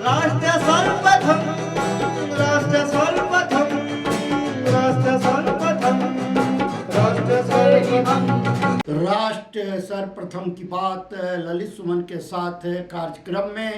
राष्ट्र सर्वप्रथम राष्ट्र सर्वप्रथम राष्ट्र सर्वप्रथम राष्ट्र सर्वप्रथम राष्ट्र सर्वप्रथम की बात ललित सुमन के साथ कार्यक्रम में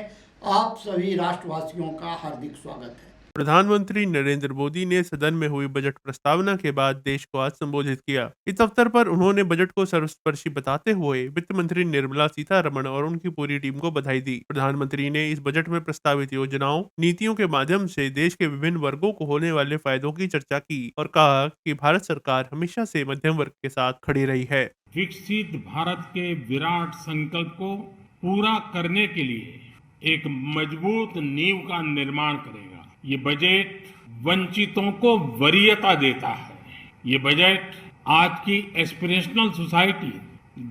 आप सभी राष्ट्रवासियों का हार्दिक स्वागत है। प्रधानमंत्री नरेंद्र मोदी ने सदन में हुई बजट प्रस्तावना के बाद देश को आज संबोधित किया। इस अवसर पर उन्होंने बजट को सर्वस्पर्शी बताते हुए वित्त मंत्री निर्मला सीतारमण और उनकी पूरी टीम को बधाई दी। प्रधानमंत्री ने इस बजट में प्रस्तावित योजनाओं, नीतियों के माध्यम से देश के विभिन्न वर्गों को होने वाले फायदों की चर्चा की और कहा कि भारत सरकार हमेशा से मध्यम वर्ग के साथ खड़ी रही है। विकसित भारत के विराट संकल्प को पूरा करने के लिए एक मजबूत नींव का निर्माण करेगा। ये बजट वंचितों को वरीयता देता है। ये बजट आज की एस्पिरेशनल सोसाइटी,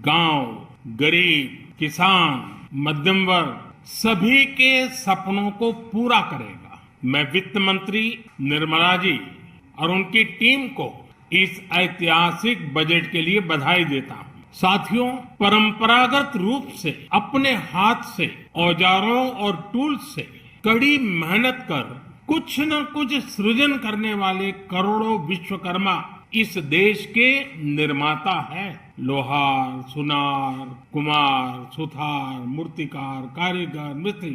गांव, गरीब, किसान, मध्यम वर्ग सभी के सपनों को पूरा करेगा। मैं वित्त मंत्री निर्मला जी और उनकी टीम को इस ऐतिहासिक बजट के लिए बधाई देता हूं। साथियों, परंपरागत रूप से अपने हाथ से औजारों और टूल्स से कड़ी मेहनत कर कुछ न कुछ सृजन करने वाले करोड़ों विश्वकर्मा इस देश के निर्माता हैं। लोहार, सुनार, कुमार, सुथार, मूर्तिकार, कारीगर, मिस्त्री,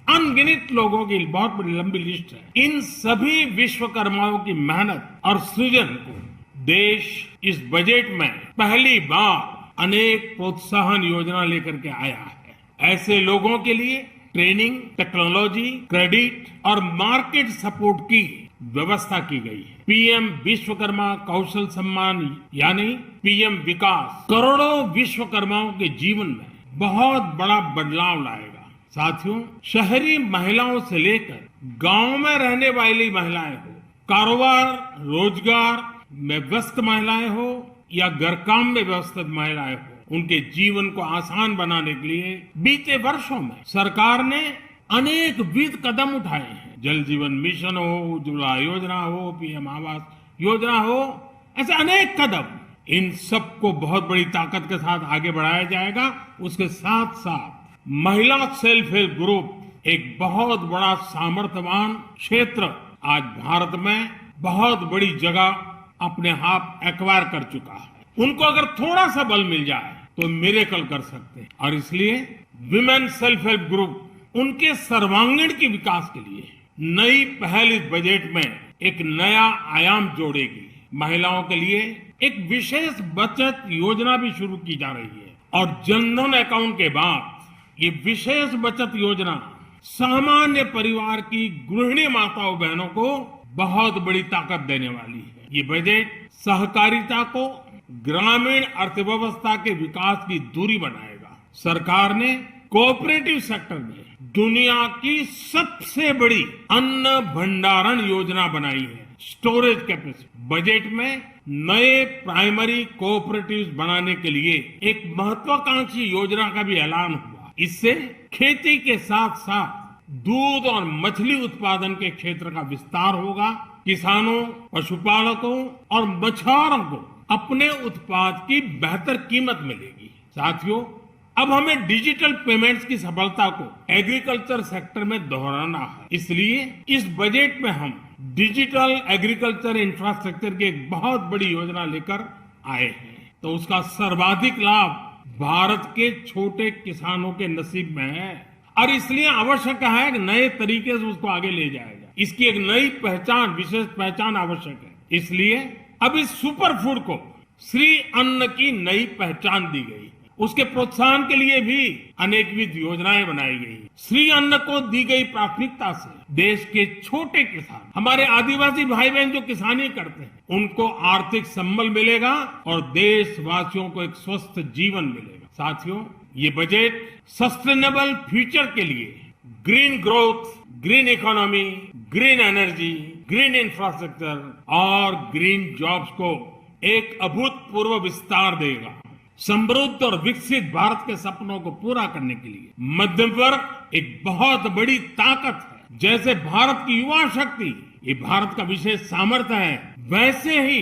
अनगिनत लोगों की बहुत बड़ी लंबी लिस्ट है। इन सभी विश्वकर्माओं की मेहनत और सृजन को देश इस बजट में पहली बार अनेक प्रोत्साहन योजना लेकर के आया है। ऐसे लोगों के लिए ट्रेनिंग, टेक्नोलॉजी, क्रेडिट और मार्केट सपोर्ट की व्यवस्था की गई है। पीएम विश्वकर्मा कौशल सम्मान यानी पीएम विकास करोड़ों विश्वकर्माओं के जीवन में बहुत बड़ा बदलाव लाएगा। साथियों, शहरी महिलाओं से लेकर गांव में रहने वाली महिलाएं हो, कारोबार रोजगार में व्यस्त महिलाएं हो या घर काम में व्यस्त महिलाएं हो, उनके जीवन को आसान बनाने के लिए बीते वर्षों में सरकार ने अनेक विविध कदम उठाए हैं। जल जीवन मिशन हो, उज्ज्वला योजना हो, पीएम आवास योजना हो, ऐसे अनेक कदम। इन सबको बहुत बड़ी ताकत के साथ आगे बढ़ाया जाएगा। उसके साथ साथ महिला सेल्फ हेल्प ग्रुप एक बहुत बड़ा सामर्थ्यवान क्षेत्र आज भारत में बहुत बड़ी जगह अपने हाथ एक्वायर कर चुका है। उनको अगर थोड़ा सा बल मिल जाए तो मिरेकल कर सकते हैं और इसलिए विमेन सेल्फ हेल्प ग्रुप उनके सर्वांगीण के विकास के लिए नई पहल इस बजट में एक नया आयाम जोड़ेगी। महिलाओं के लिए एक विशेष बचत योजना भी शुरू की जा रही है और जनधन अकाउंट के बाद ये विशेष बचत योजना सामान्य परिवार की गृहिणी माताओं बहनों को बहुत बड़ी ताकत देने वाली है। ये बजट सहकारिता को ग्रामीण अर्थव्यवस्था के विकास की दूरी बनाएगा। सरकार ने कोऑपरेटिव सेक्टर में दुनिया की सबसे बड़ी अन्न भंडारण योजना बनाई है, स्टोरेज कैपेसिटी। बजट में नए प्राइमरी कोऑपरेटिव्स बनाने के लिए एक महत्वाकांक्षी योजना का भी ऐलान हुआ। इससे खेती के साथ साथ दूध और मछली उत्पादन के क्षेत्र का विस्तार होगा। किसानों, पशुपालकों और मछुआरों को अपने उत्पाद की बेहतर कीमत मिलेगी। साथियों, अब हमें डिजिटल पेमेंट्स की सफलता को एग्रीकल्चर सेक्टर में दोहराना है। इसलिए इस बजट में हम डिजिटल एग्रीकल्चर इंफ्रास्ट्रक्चर की एक बहुत बड़ी योजना लेकर आए हैं। तो उसका सर्वाधिक लाभ भारत के छोटे किसानों के नसीब में है और इसलिए आवश्यक है कि नए तरीके से उसको आगे ले जाया जाए। इसकी एक नई पहचान, विशेष पहचान आवश्यक है। इसलिए अब इस सुपर फूड को श्री अन्न की नई पहचान दी गई। उसके प्रोत्साहन के लिए भी अनेकविध योजनाएं बनाई गई। श्री अन्न को दी गई प्राथमिकता से देश के छोटे किसान, हमारे आदिवासी भाई बहन जो किसानी करते हैं, उनको आर्थिक संबल मिलेगा और देशवासियों को एक स्वस्थ जीवन मिलेगा। साथियों, ये बजट सस्टेनेबल फ्यूचर के लिए green growth, green economy, green energy, green infrastructure और ग्रीन जॉब्स को एक अभूतपूर्व विस्तार देगा। समृद्ध और विकसित भारत के सपनों को पूरा करने के लिए मध्यम वर्ग एक बहुत बड़ी ताकत है। जैसे भारत की युवा शक्ति ये भारत का विशेष सामर्थ्य है, वैसे ही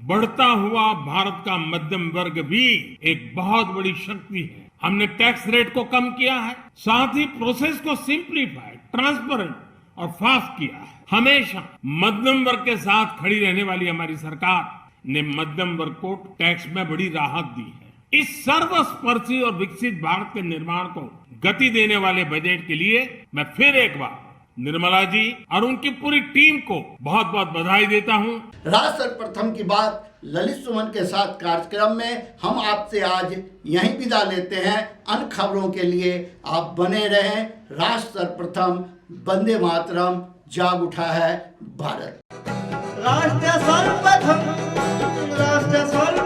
बढ़ता हुआ भारत का मध्यम वर्ग भी एक बहुत बड़ी शक्ति है। हमने टैक्स रेट को कम किया है, साथ ही प्रोसेस को सिंप्लीफाइड, ट्रांसपेरेंट और फास्ट किया है। हमेशा मध्यम वर्ग के साथ खड़ी रहने वाली हमारी सरकार ने मध्यम वर्ग को टैक्स में बड़ी राहत दी है। इस सर्वस्पर्शी और विकसित भारत के निर्माण को गति देने वाले बजट के लिए मैं फिर एक बार निर्मला जी और उनकी पूरी टीम को बहुत बहुत बधाई देता हूं। राष्ट्र सर्वप्रथम की बात ललित सुमन के साथ कार्यक्रम में हम आपसे आज यहीं विदा लेते हैं। अन्य खबरों के लिए आप बने रहें। राष्ट्र सर्वप्रथम, वंदे मातरम, जाग उठा है भारत। राष्ट्र सर्वप्रथम, राष्ट्र सर्वप्रथम।